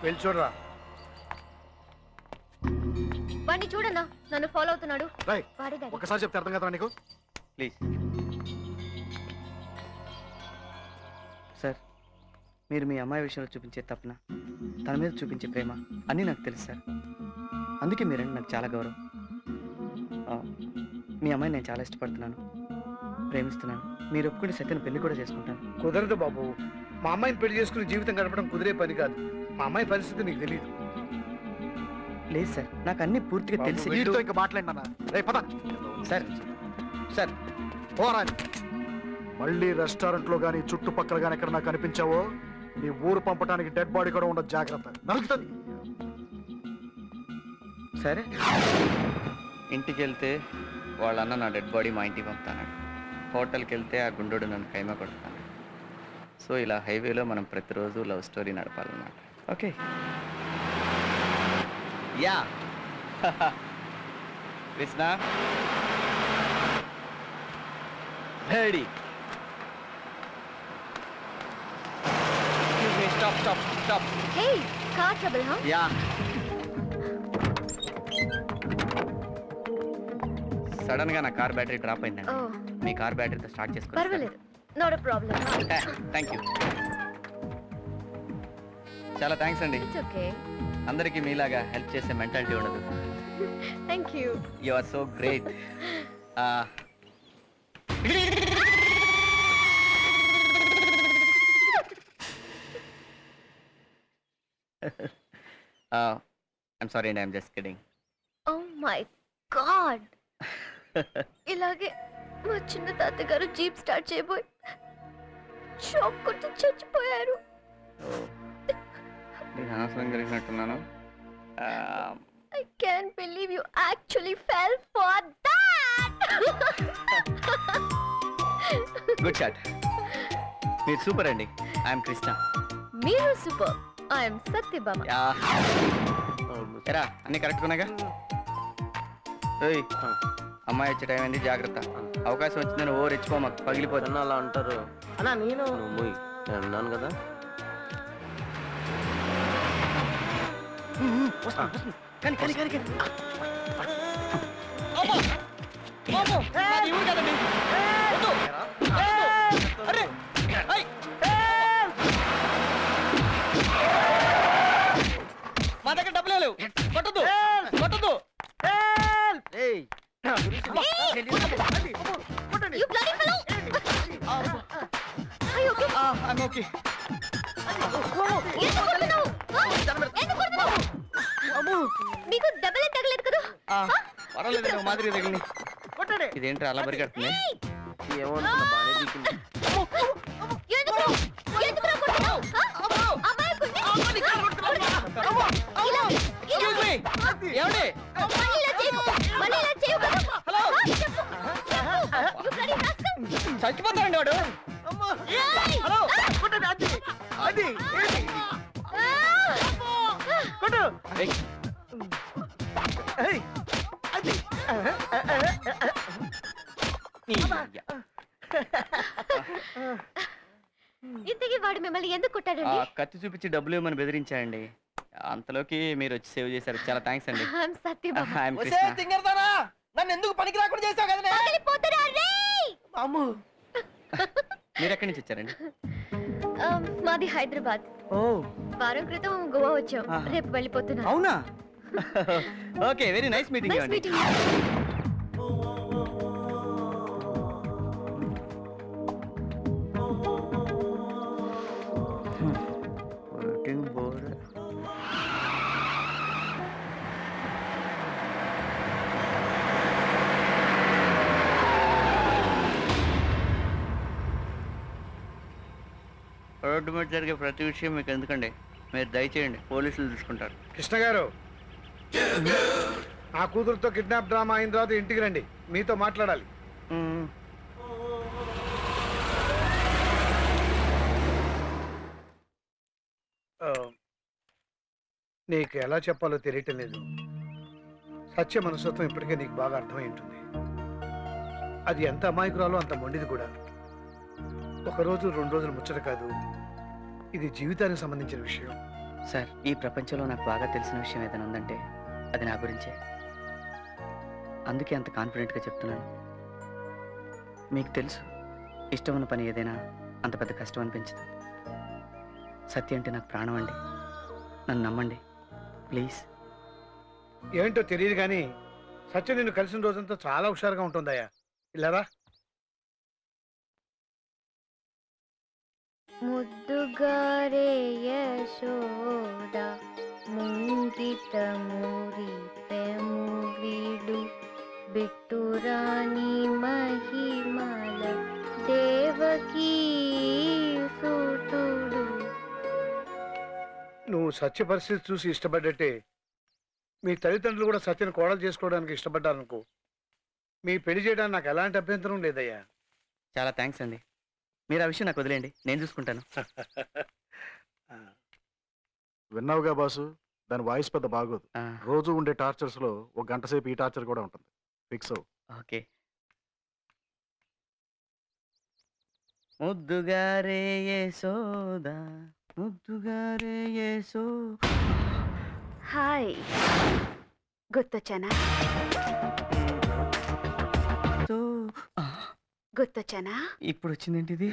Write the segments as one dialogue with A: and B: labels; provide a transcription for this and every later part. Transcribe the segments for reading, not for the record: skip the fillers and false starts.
A: వెళ్ళి చూడరా.
B: వాడిని చూడన్నా, నన్ను ఫాలో అవుతున్నాడు.
A: ఒకసారి చెప్తే అర్థం కదా నీకు?
C: ప్లీజ్ సార్, మీరు మీ అమ్మాయి విషయంలో చూపించే తపన, తన మీద చూపించే ప్రేమ అన్నీ నాకు తెలుసు సార్. అందుకే మీరంటే నాకు చాలా గౌరవం. మీ అమ్మాయిని నేను చాలా ఇష్టపడుతున్నాను, ప్రేమిస్తున్నాను. మీరు ఒప్పుకుంటే సత్యను పెళ్లి కూడా చేసుకుంటాను.
A: కుదరదు బాబు. మా అమ్మాయిని పెళ్లి చేసుకుని జీవితం గడపడం కుదిరే పని కాదు. మా అమ్మాయి పరిస్థితి నీకు తెలియదు.
C: లేదు సార్, నాకు అన్ని పూర్తిగా తెలిసి.
A: ఇంకా మాట్లాడినా
C: సార్. సార్
A: పోరా. మళ్ళీ రెస్టారెంట్లో కానీ చుట్టుపక్కల కానీ ఎక్కడ నాకు కనిపించావో నీ ఊరు పంపడానికి డెడ్ బాడీ కూడా ఉండదు. జాగ్రత్త, నడుస్తుంది.
C: సరే, ఇంటికి వెళ్తే వాళ్ళన్న నా డెడ్ బాడీ మా ఇంటికి పంపుతాను. హోటల్కి వెళ్తే ఆ గుండోడు నన్ను ఖైమా కొడతాను. సో ఇలా హైవేలో మనం ప్రతిరోజు లవ్ స్టోరీ నడపాలన్నమాట. Okay? Yeah. Krishna ready. Stop stop stop.
B: Hey, car trouble హా?
C: యా. సడన్ గా నా కార్ బ్యాటరీ డ్రాప్ అయిందండి. మీ కార్ బ్యాటరీతో స్టార్ట్ చేసుకోండి.
B: పర్వాలేదు, not a problem.
C: Thank you. చాలా థ్యాంక్స్ అండి.
B: It's okay.
C: అందరికీ మీలాగా హెల్ప్ చేసే మెంటాలిటీ ఉండదు.
B: Thank you.
C: You are so great. I'm sorry అండి, I'm just kidding.
B: Oh my God, ఇలాగే మా చిన్న తాతగారు జీప్ స్టార్ట్ చేయబోయి షాక్ కొట్టి చచ్చిపోయారు.
C: నేను అనవసరం జరిగినట్టున్నాను.
B: I can't believe you actually fell for that.
C: Good shot. మీరు సూపర్ అండి. ఐఎమ్ కృష్ణ.
B: మీరు సూపర్. ఐఎమ్ సత్యభామ.
C: ఎరా, అన్ని కరెక్ట్ ఉన్నాగా? అమ్మాయి వచ్చే టైం అయింది, జాగ్రత్త. అవకాశం వచ్చిందని ఓ రెచ్చిపో, మాకు పగిలిపోతుంది.
D: అలా అంటారు అన్నా. నేను అన్నాను కదా.
C: కానీ కానీ కానీ మా దగ్గర డబ్బులే లేవు. కొట్టదు కొట్టదు.
B: You bloody fellow. Are you okay?
C: I'm okay.
B: ఎందుకు కొడుతున్నావు? ఎందుకు కొడుతున్నావు? నీకు దెబ్బలే తగలేదు కదా?
C: పర్వాలేదు, మాదిరి తగిలింది. ఇదేంటి అలా పరిగెడుతుంది? చచ్చిపోతాడండి వాడు.
B: ఇంతకీ వాడు మిమ్మల్ని ఎందుకు కొట్టాడండి?
C: కత్తి చూపించి డబ్బులు ఇవ్వమని బెదిరించాయండి. అంతలోకి మీరు వచ్చి సేవ్ చేశారు. చాలా థ్యాంక్స్ అండి.
D: నన్ను ఎందుకు పనికి రాకుండా చేసావు కదా?
C: మీరు ఎక్కడి నుంచి వచ్చారండి?
B: మాది హైదరాబాద్. వారం క్రితం గోవా వచ్చాం. రేపు వెళ్ళిపోతున్నా.
C: అవునా? Okay, very nice meeting. Road మీద జరిగే ప్రతి విషయం మీకు ఎందుకండి? మీరు దయచేయండి, పోలీసులు తీసుకుంటారు.
A: కృష్ణ గారు, నా కూతురుతో కిడ్నాప్ డ్రామా అయిన తర్వాత ఇంటికి రండి, మీతో మాట్లాడాలి. నీకు ఎలా చెప్పాలో తెలియటం లేదు. సత్య మనస్తత్వం ఇప్పటికే నీకు బాగా అర్థమై ఉంటుంది. అది ఎంత అమాయకురాలో అంత మొండిది కూడా. ఒకరోజు 2 రోజులు ముచ్చట కాదు, ఇది జీవితానికి సంబంధించిన విషయం.
C: సార్, ఈ ప్రపంచంలో నాకు బాగా తెలిసిన విషయం ఏదైనా ఉందంటే అది నా గురించే. అందుకే అంత కాన్ఫిడెంట్గా చెప్తున్నాను. మీకు తెలుసు, ఇష్టం ఉన్న పని ఏదైనా అంత పెద్ద కష్టం అనిపించదు. సత్య అంటే నాకు ప్రాణం అండి. నన్ను నమ్మండి ప్లీజ్.
A: ఏంటో తెలియదు కానీ సత్య నిన్ను కలిసిన రోజంతా చాలా హుషారుగా ఉంటుందయ్యా. ఇలారా.
B: ముద్దుగారే యశోద ముంగిట మురిపెము వీడు బిట్టురాణి మహిమల దేవకీ సూతుడు.
A: నువ్వు సత్య పరిస్థితి చూసి ఇష్టపడ్డట్టే మీ తల్లిదండ్రులు కూడా సత్యను కోడలు చేసుకోవడానికి ఇష్టపడ్డారనుకో, మీ పెళ్లి చేయడానికి నాకు ఎలాంటి అభ్యంతరం లేదయ్యా.
C: చాలా థ్యాంక్స్ అండి. మీరు ఆ విషయం నాకు వదిలేండి, నేను చూసుకుంటాను.
E: విన్నావుగా బాసు, దాని వాయిస్ పెద్ద బాగోదు.
C: ఆ,
E: రోజు ఉండే టార్చర్స్ లో ఒక గంట సేపు ఈ టార్చర్ కూడా ఉంటుంది. ఫిక్స్ అవ్వు.
C: ఓకే. ముద్దుగారే యశోదా ముద్దుగారే యశో.
B: హాయ్, గుర్తొచ్చానా? గుర్తొచ్చానా?
C: ఇప్పుడు వచ్చిందేంటి ఇది?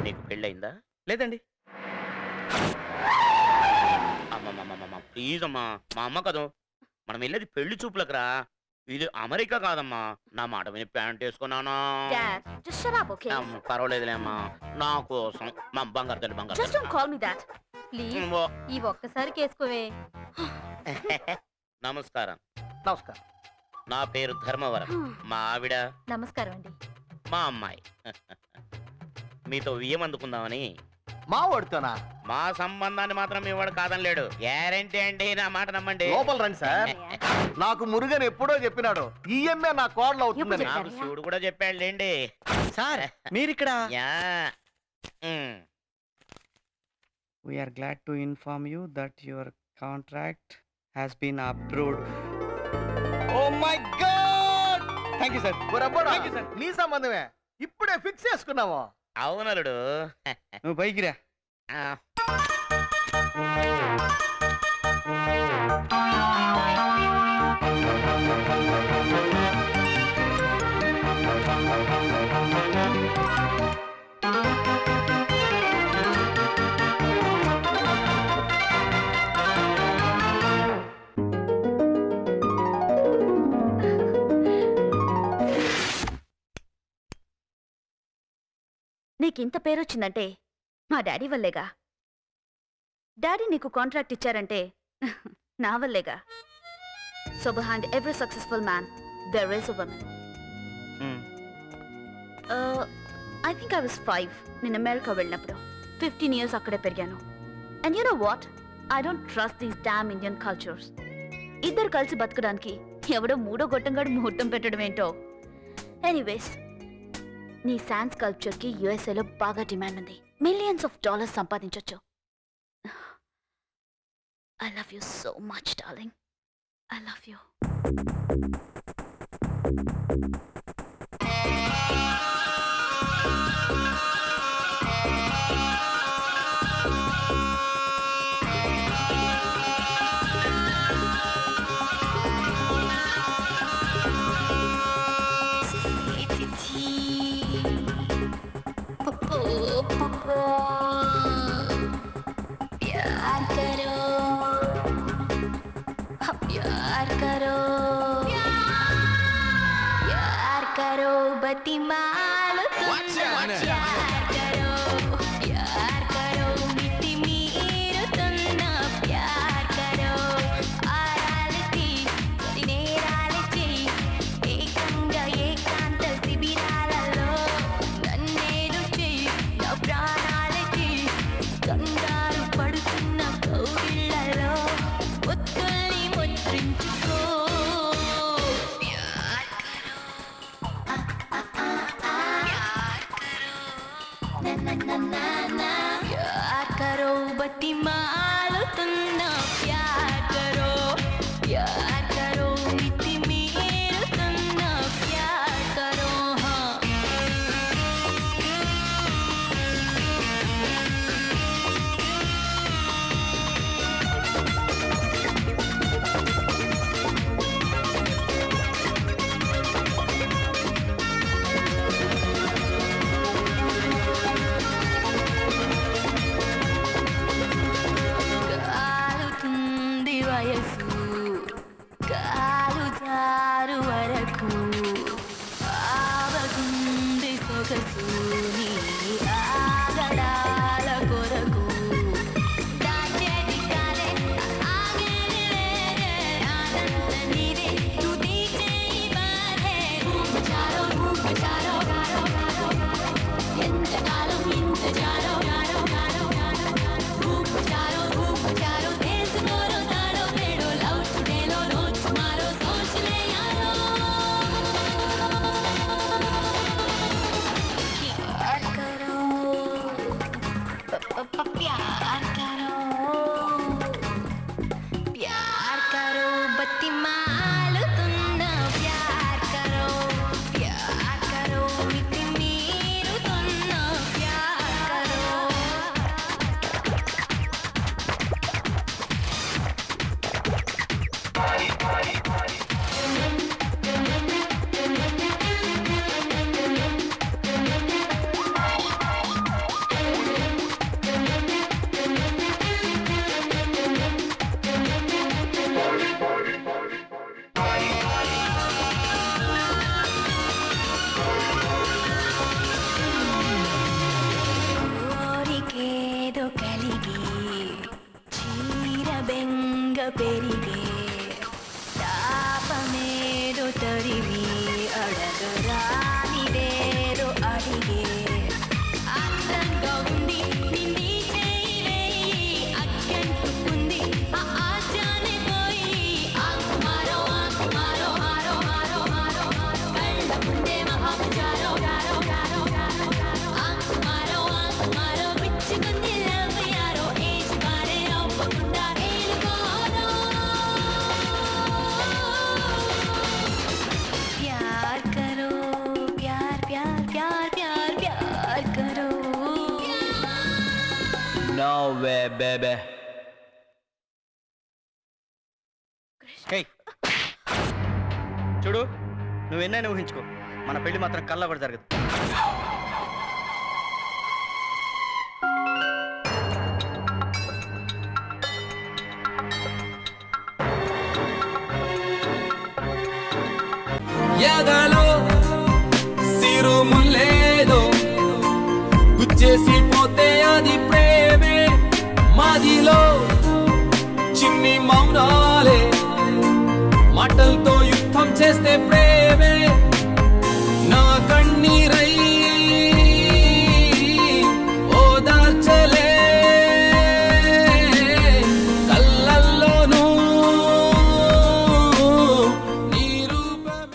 F: నీకు పెళ్ళయిందా?
C: లేదండి.
F: అమ్మమ్మమ్మమ్మ ప్లీజ్ అమ్మా, మా అమ్మ కదా, మనం వెళ్ళేది పెళ్లి చూపులకురా, ఇది అమెరికా కాదమ్మా. నా మాట విని pant వేసుకున్నానా?
B: Dad, just shut up, okay?
F: పర్వాలేదులే అమ్మా, నా కోసం మా బంగారు తల్లి బంగారు
B: Just don't call me that. Please. ఈ ఒక్కసారి కేసుకోవే.
F: నమస్కారం.
D: నమస్కారం.
F: నా పేరు ధర్మవరం. మా ఆవిడ
B: నమస్కారం అండి.
F: మా అమ్మాయి. మీతో వియ్యం అందుకుందామని.
D: మా వాడుతానా?
F: మా సంబంధాన్ని మాత్రం మీ వాడు కాదనలేడు. గ్యారంటీ అండి, నా మాట నమ్మండి.
D: లోపల రండి సార్. నాకు మురుగన్ ఎప్పుడో చెప్పినాడు, ఈఎంఏ నా కోడలు అవుతుందని.
F: నాకు శివుడు కూడా చెప్పాడులేండి.
C: సార్, మీరిక్కడ?
F: Yeah.
C: We are glad to inform you that your contract has been approved. Oh my God! Thank you, sir. Thank you, sir.
D: నీ సంబంధమే ఇప్పుడే ఫిక్స్ చేసుకున్నాము.
F: అవునలుడు.
C: నువ్వు పైకి రా.
B: నీకింత పేరొచ్చిందంటే మా డాడీ వల్లేగా. డాడీ నీకు కాంట్రాక్ట్ ఇచ్చారంటే నా వల్లేగా. So behind every successful man there is a woman. I think I was 5 నేను అమెరికా వెళ్ళినప్పుడు. 15 years అక్కడే పెరిగాను. And you know what, I don't trust these damn Indian cultures. ఇద్దరు కలిసి బతకడానికి ఎవడో మూడో గొట్టంగాడు ముహూర్తం పెట్టడం ఏంటో. ఎనీవేస్, నీ శాండ్ స్కల్ప్చర్కి యుఎస్ఏలో బాగా డిమాండ్ ఉంది. మిలియన్స్ ఆఫ్ డాలర్స్ సంపాదించొచ్చు. I love you so much darling. I love you. बत्ती मालो तुन्ना प्यार करो
G: కోరికేదో కలిగి చీర బెంగ పెరిగే తాపమేదో తరివి అడగరానిదేదో అడిగే అందంగా ఉంది నిండి చేయి అగ్గంటుకుంది ఆ ఆశానే పోయి ఆకుమారో ఆకుమారో మారో మారో మారో కళ్ళ ముందే మహాచారో గారో గారో గారో ఆకుమారో ఆకుమారో పిచ్చుకుంది లవ్ యారో ఏజ్ మారే అవ్వకుండా ఏలుకోరో प्यार करो प्यार प्यार प्यार प्यार प्यार करो
C: నో వే బేబే. హే చూడు, నువ్వు ఎన్నైనా ఊహించుకో, మన పెళ్లి మాత్రం కల్లా కూడా జరగదు.
H: ఎదలో సిరుములేదో గుచ్చేసి పోతే అది ప్రేమే, మాదిలో చిన్ని మౌనాలే మాటలతో యుద్ధం చేస్తే ప్రేమే, నా కన్నీర